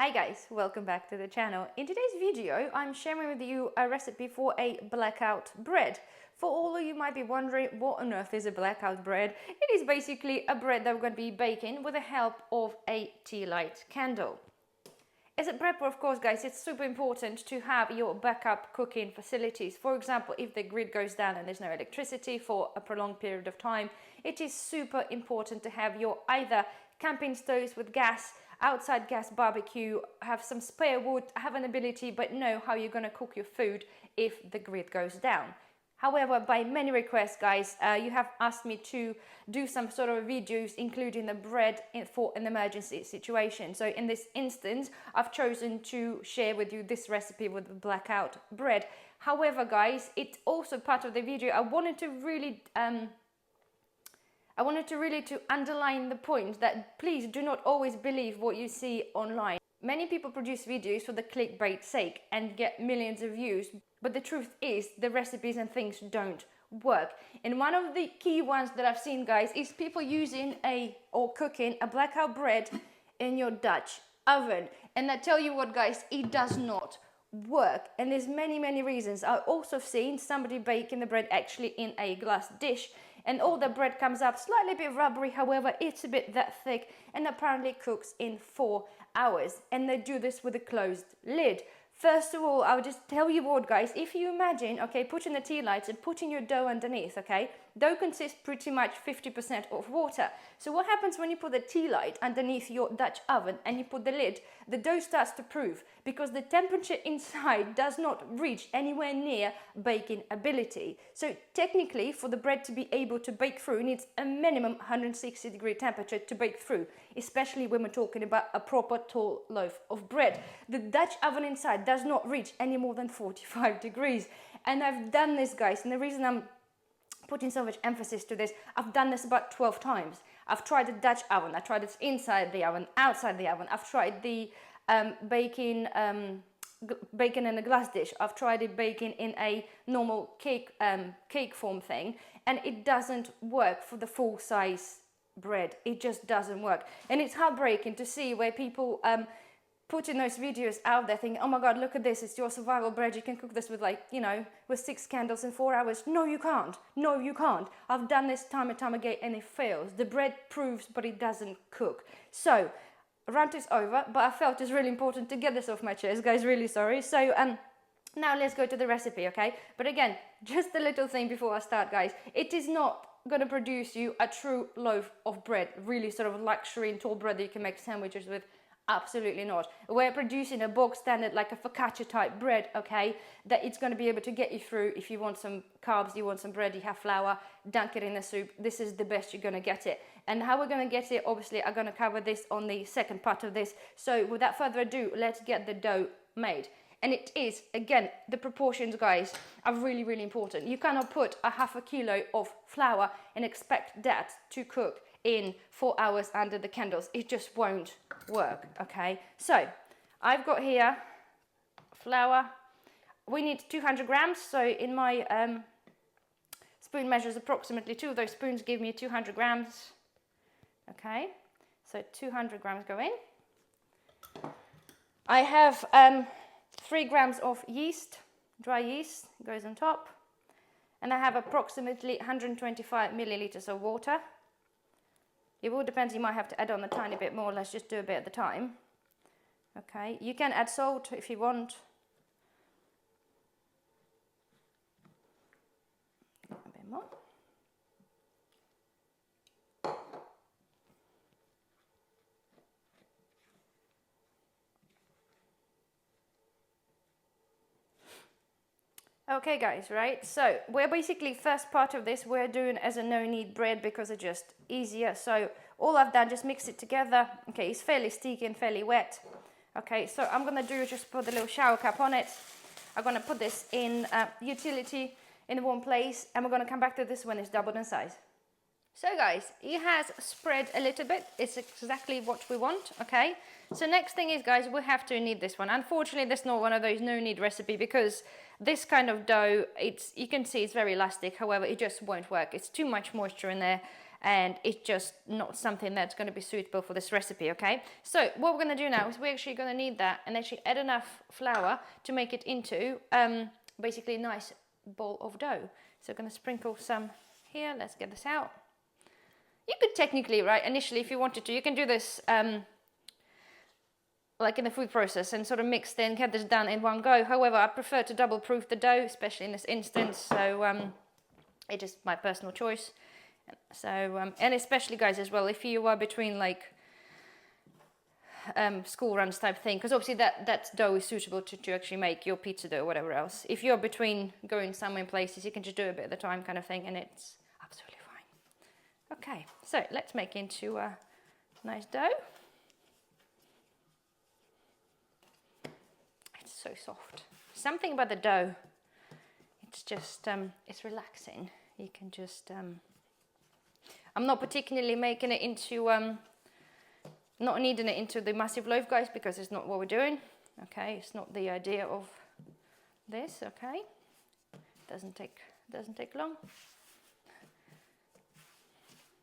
Hi guys, welcome back to the channel. In today's video, I'm sharing with you a recipe for a blackout bread. For all of you might be wondering what on earth is a blackout bread, it is basically a bread that we're going to be baking with the help of a tea light candle. As a prepper, of course, guys, it's super important to have your backup cooking facilities. For example, if the grid goes down and there's no electricity for a prolonged period of time, it is super important to have your either camping stoves with gas, outside gas barbecue, have some spare wood, have an ability, but know how you're going to cook your food if the grid goes down. However, by many requests, guys, you have asked me to do some sort of videos, including the bread for an emergency situation. So in this instance, I've chosen to share with you this recipe with the blackout bread. However, guys, it's also part of the video. I wanted to really to underline the point that please do not always believe what you see online. Many people produce videos for the clickbait sake and get millions of views, but the truth is the recipes and things don't work. And one of the key ones that I've seen, guys, is people using or cooking a blackout bread in your Dutch oven. And I tell you what, guys, it does not work, and there's many reasons. I've also seen somebody baking the bread actually in a glass dish, and all the bread comes up slightly a bit rubbery. However, it's a bit that thick and apparently cooks in 4 hours, and they do this with a closed lid. First of all, I'll just tell you what, guys, if you imagine, okay, putting the tea lights and putting your dough underneath, okay, dough consists pretty much 50% of water. So what happens when you put the tea light underneath your Dutch oven and you put the lid? The dough starts to proof because the temperature inside does not reach anywhere near baking ability. So technically, for the bread to be able to bake through, it needs a minimum 160-degree temperature to bake through, especially when we're talking about a proper tall loaf of bread. The Dutch oven inside does not reach any more than 45 degrees. And I've done this, guys, and the reason I'm putting so much emphasis to this, I've done this about 12 times. I've tried the Dutch oven, I tried it inside the oven, outside the oven. I've tried the baking in a glass dish. I've tried it baking in a normal cake form thing, and it doesn't work for the full size bread. It just doesn't work. And it's heartbreaking to see where people putting those videos out there thinking, oh my God, look at this, it's your survival bread, you can cook this with with 6 candles in 4 hours. No, you can't. No, you can't. I've done this time and time again and it fails. The bread proves, but it doesn't cook. So, rant is over, but I felt it's really important to get this off my chest, guys, really sorry. So, now let's go to the recipe, okay? But again, just a little thing before I start, guys. It is not going to produce you a true loaf of bread, really sort of luxury and tall bread that you can make sandwiches with. Absolutely not. We're producing a bog standard, like a focaccia type bread, okay, that it's going to be able to get you through. If you want some carbs, you want some bread, you have flour, dunk it in the soup. This is the best you're going to get it. And how we're going to get it, obviously, I'm going to cover this on the second part of this. So without further ado, let's get the dough made. And it is, again, the proportions, guys, are really important. You cannot put a half a kilo of flour and expect that to cook in 4 hours under the candles. It just won't work, okay? So I've got here flour. We need 200 grams. So in my spoon measures approximately 2 of those spoons give me 200 grams. Okay, so 200 grams go in. I have 3 grams of yeast, dry yeast goes on top. And I have approximately 125 milliliters of water. It all depends, you might have to add on a tiny bit more. Let's just do a bit at a time. Okay, you can add salt if you want. A bit more. Okay guys, right, so we're basically, first part of this we're doing as a no-knead bread because it's just easier. So all I've done, just mix it together. Okay, it's fairly sticky and fairly wet. Okay, so I'm gonna do is just put a little shower cap on it. I'm gonna put this in utility in one place, and we're gonna come back to this when it's doubled in size. So guys, it has spread a little bit. It's exactly what we want, okay? So next thing is, guys, we have to knead this one. Unfortunately, that's not one of those no-knead recipe because this kind of dough, you can see it's very elastic. However, it just won't work. It's too much moisture in there. and it's just not something that's going to be suitable for this recipe, okay? So what we're going to do now is we're actually going to need that and actually add enough flour to make it into basically a nice ball of dough. So I'm going to sprinkle some here. Let's get this out. You could technically, right, initially if you wanted to, you can do this like in the food process and sort of mix and get this done in one go. However, I prefer to double proof the dough, especially in this instance, so it's just my personal choice. So and especially guys as well, if you are between like school runs type thing, because obviously that dough is suitable to actually make your pizza dough or whatever else. If you're between going somewhere in places, you can just do it a bit at a time kind of thing, and it's absolutely fine. Okay, so let's make into a nice dough. So soft. Something about the dough, it's just it's relaxing. You can just I'm not particularly making it into not kneading it into the massive loaf, guys, because it's not what we're doing. Okay, it's not the idea of this. Okay, doesn't take long.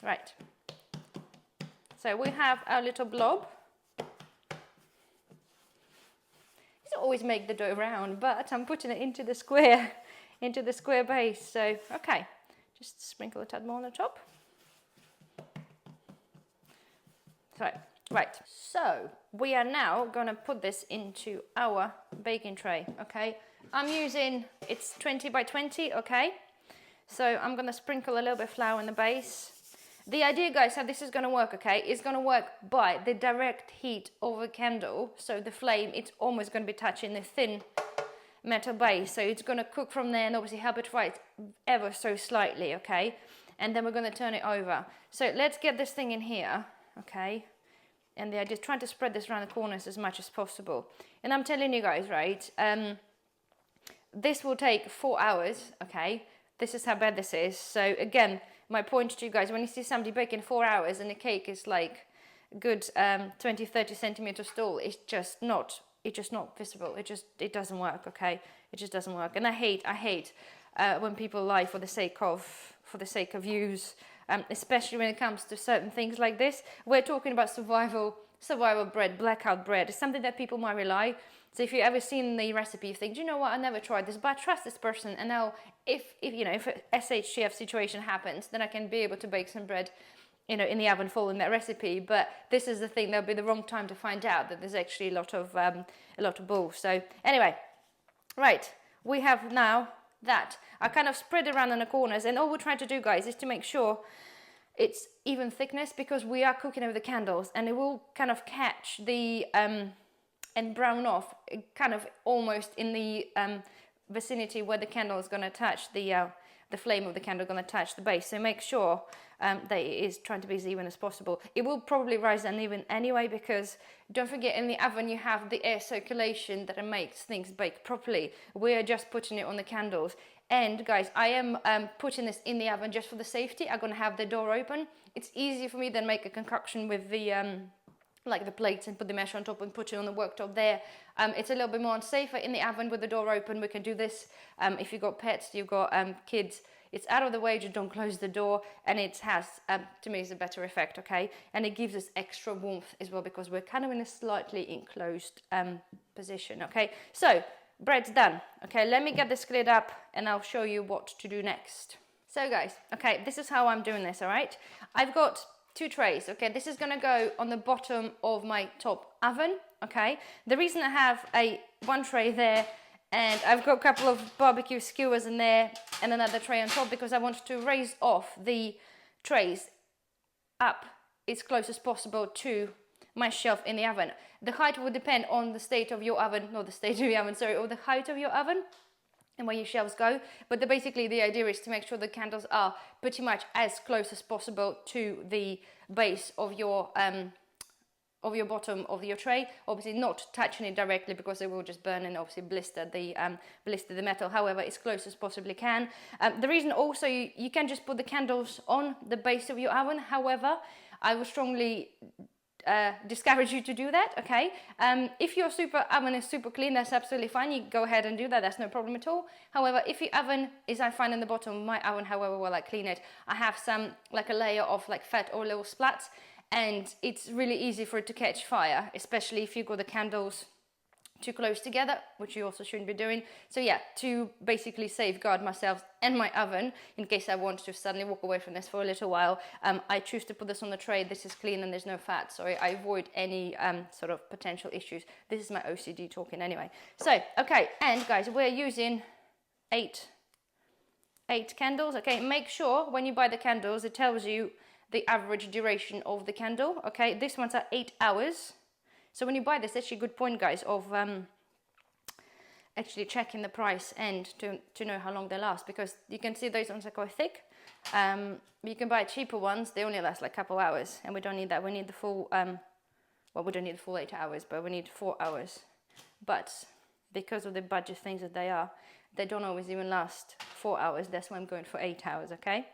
Right, so we have our little blob. Always make the dough round, but I'm putting it into the square base. So okay, just sprinkle a tad more on the top. So right, so we are now gonna put this into our baking tray. Okay, I'm using, it's 20 by 20. Okay, so I'm gonna sprinkle a little bit of flour in the base. The idea, guys, how this is going to work, okay, is going to work by the direct heat of a candle. So the flame, it's almost going to be touching the thin metal base. So it's going to cook from there and obviously help it rise ever so slightly, okay? And then we're going to turn it over. So let's get this thing in here, okay? And the idea is trying to spread this around the corners as much as possible. And I'm telling you guys, right, this will take 4 hours, okay? This is how bad this is. So again, my point to you guys, when you see somebody baking 4 hours and the cake is like good 20-30 centimeters tall, it's just not visible. It doesn't work, okay? It just doesn't work. And I hate when people lie for the sake of views, especially when it comes to certain things like this. We're talking about survival bread, blackout bread. It's something that people might rely. So if you've ever seen the recipe, you think, do you know what, I never tried this, but I trust this person, and now if you know, if a SHTF situation happens, then I can be able to bake some bread, you know, in the oven following that recipe. But this is the thing, there'll be the wrong time to find out that there's actually a lot of bull. So anyway, right, we have now that. I kind of spread it around in the corners, and all we're trying to do, guys, is to make sure it's even thickness, because we are cooking over the candles, and it will kind of catch the and brown off, kind of almost in the vicinity where the candle is going to touch the flame of the candle going to touch the base. So make sure that it is trying to be as even as possible. It will probably rise uneven anyway, because don't forget, in the oven you have the air circulation that makes things bake properly. We're just putting it on the candles. And guys, I am putting this in the oven just for the safety. I'm going to have the door open. It's easier for me than make a concoction with the like the plates and put the mesh on top and put it on the worktop there. It's a little bit more safer in the oven with the door open. We can do this if you've got pets, you've got kids. It's out of the way, just don't close the door, and it has, to me, it's a better effect, okay? And it gives us extra warmth as well, because we're kind of in a slightly enclosed position, okay? So, bread's done. Okay, let me get this lid up and I'll show you what to do next. So guys, okay, this is how I'm doing this, all right? I've got 2 trays, okay? This is gonna go on the bottom of my top oven, okay? The reason I have one tray there, and I've got a couple of barbecue skewers in there and another tray on top, because I want to raise off the trays up as close as possible to my shelf in the oven. The height will depend on the state of your oven, not the state of your oven, sorry, or the height of your oven and where your shelves go. But basically the idea is to make sure the candles are pretty much as close as possible to the base of your bottom of your tray. Obviously not touching it directly, because it will just burn and obviously blister the metal. However, as close as possibly can. The reason also you can just put the candles on the base of your oven. However, I would strongly discourage you to do that, okay? If your super oven is super clean, that's absolutely fine. You go ahead and do that. That's no problem at all. However, if your oven is, I find in the bottom of my oven, however, while I clean it, I have some, like a layer of like fat or little splats, and it's really easy for it to catch fire, especially if you got the candles too close together, which you also shouldn't be doing. So yeah, to basically safeguard myself and my oven, in case I want to suddenly walk away from this for a little while, I choose to put this on the tray. This is clean and there's no fat, so I avoid any sort of potential issues. This is my OCD talking anyway. So, okay, and guys, we're using eight candles, okay? Make sure when you buy the candles, it tells you the average duration of the candle, okay? This one's at 8 hours. So when you buy this, actually a good point, guys, of actually checking the price and to know how long they last, because you can see those ones are quite thick. You can buy cheaper ones, they only last like a couple hours, and we don't need that. We need the full, well, we don't need the full 8 hours, but we need 4 hours. But because of the budget things that they don't always even last 4 hours. That's why I'm going for 8 hours, okay?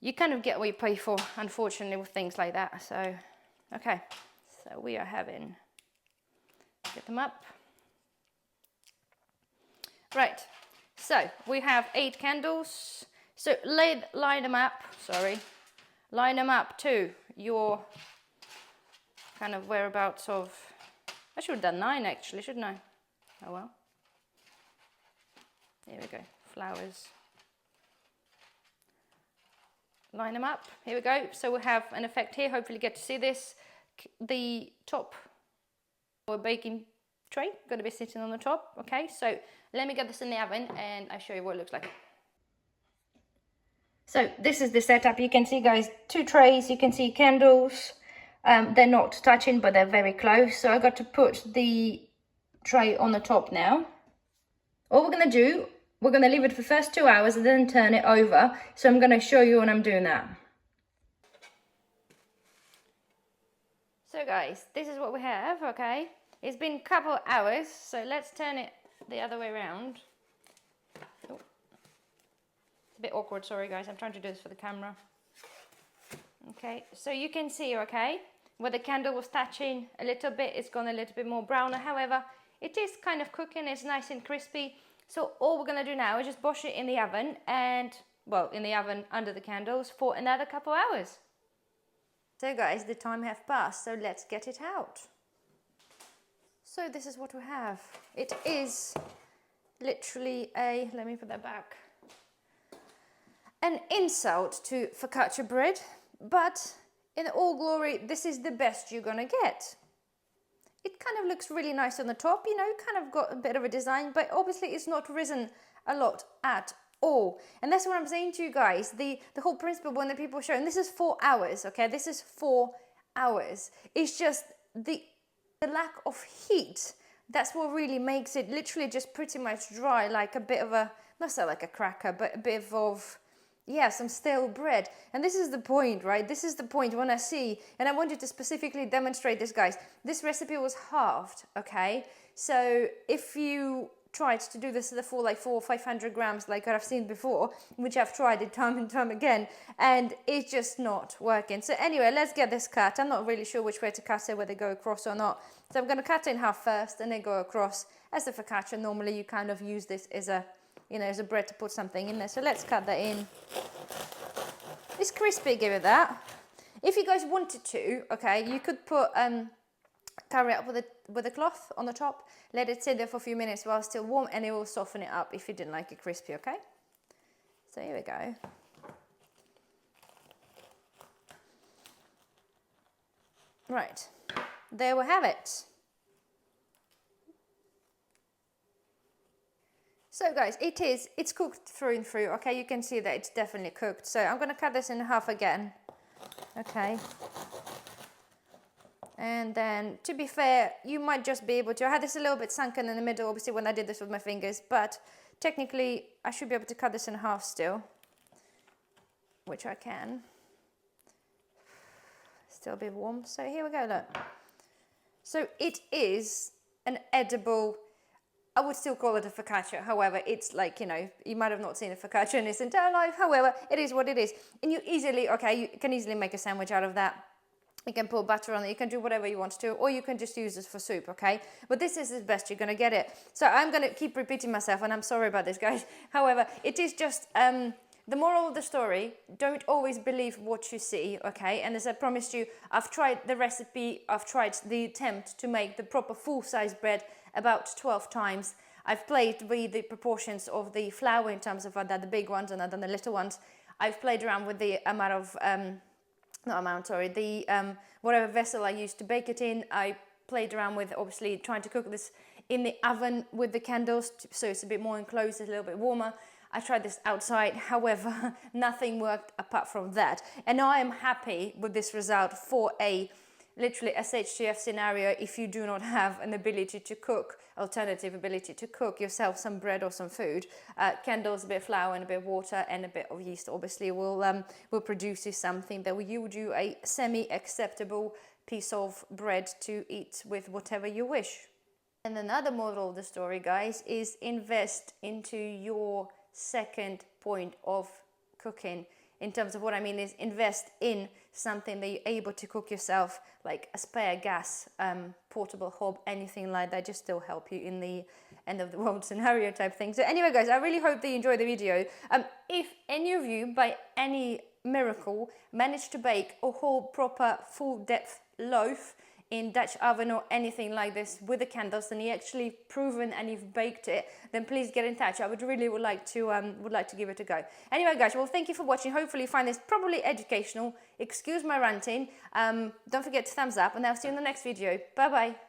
You kind of get what you pay for, unfortunately, with things like that. So, okay. So we are having, get them up. Right, so we have 8 candles. So line them up to your kind of whereabouts of, I should have done 9 actually, shouldn't I? Oh well. Here we go, flowers. Line them up, here we go. So we have an effect here, hopefully you get to see this. The top or baking tray going to be sitting on the top, okay? So let me get this in the oven and I'll show you what it looks like. So this is the setup. You can see, guys, 2 trays. You can see candles. They're not touching, but they're very close. So I got to put the tray on the top now. All we're going to do, we're going to leave it for the first 2 hours and then turn it over. So I'm going to show you when I'm doing that. So guys, this is what we have, okay? It's been a couple of hours, so let's turn it the other way around. Oh. It's a bit awkward, sorry guys, I'm trying to do this for the camera. Okay, so you can see, okay, where the candle was touching a little bit, it's gone a little bit more browner. However, it is kind of cooking, it's nice and crispy. So all we're gonna do now is just wash it in the oven and, well, in the oven under the candles for another couple of hours. So guys, the time has passed, so let's get it out. So this is what we have. It is literally a, let me put that back, an insult to focaccia bread, but in all glory, this is the best you're gonna get. It kind of looks really nice on the top, you know, kind of got a bit of a design, but obviously it's not risen a lot at all. And that's what I'm saying to you guys, the whole principle when the people show, and this is 4 hours, okay, this is 4 hours. It's just the lack of heat, that's what really makes it literally just pretty much dry, like a bit of a, not so like a cracker, but a bit of, yeah, some stale bread. And this is the point, right? This is the point when I see, and I wanted to specifically demonstrate this, guys. This recipe was halved, okay? So if you tried to do this for like 400 or 500 grams like I've seen before, which I've tried it time and time again, and it's just not working. So anyway, let's get this cut. I'm not really sure which way to cut it, whether go across or not. So I'm going to cut it in half first and then go across. As the focaccia, normally you kind of use this as a, you know, as a bread to put something in there. So let's cut that in. It's crispy, give it that. If you guys wanted to, okay, you could put cover it up with a cloth on the top, let it sit there for a few minutes while it's still warm, and it will soften it up if you didn't like it crispy, okay? So here we go. Right, there we have it. So guys, it's cooked through and through, okay? You can see that it's definitely cooked. So I'm gonna cut this in half again, okay? And then, to be fair, you might just be able to, I had this a little bit sunken in the middle, obviously, when I did this with my fingers, but technically, I should be able to cut this in half still, which I can. Still a bit warm, so here we go, look. So it is an edible, I would still call it a focaccia, however, it's like, you know, you might have not seen a focaccia in its entire life, however, it is what it is. And you easily, okay, you can easily make a sandwich out of that. You can put butter on it, you can do whatever you want to, or you can just use this for soup, okay? But this is the best you're gonna get it. So I'm gonna keep repeating myself, and I'm sorry about this, guys. However, it is just, the moral of the story, don't always believe what you see, okay? And as I promised you, I've tried the recipe, I've tried the attempt to make the proper full-size bread about 12 times. I've played with the proportions of the flour in terms of I've done the big ones and I've done the little ones. I've played around with the amount of, whatever vessel I used to bake it in. I played around with obviously trying to cook this in the oven with the candles, so it's a bit more enclosed, a little bit warmer. I tried this outside, however, nothing worked apart from that. And I am happy with this result for literally a SHTF scenario if you do not have an ability to cook, alternative ability to cook yourself some bread or some food. Candles, a bit of flour and a bit of water and a bit of yeast obviously will produce you something that will yield you a semi-acceptable piece of bread to eat with whatever you wish. And another moral of the story, guys, is invest into your second point of cooking. In terms of what I mean is invest in something that you're able to cook yourself, like a spare gas, portable hob, anything like that, just still help you in the end of the world scenario type thing. So anyway, guys, I really hope that you enjoyed the video. If any of you, by any miracle, managed to bake a whole proper full depth loaf in Dutch oven or anything like this with the candles, and you actually proven and you've baked it, then please get in touch. I would like to give it a go. Anyway, guys, well, thank you for watching. Hopefully you find this probably educational. Excuse my ranting. Don't forget to thumbs up, and I'll see you in the next video. Bye bye.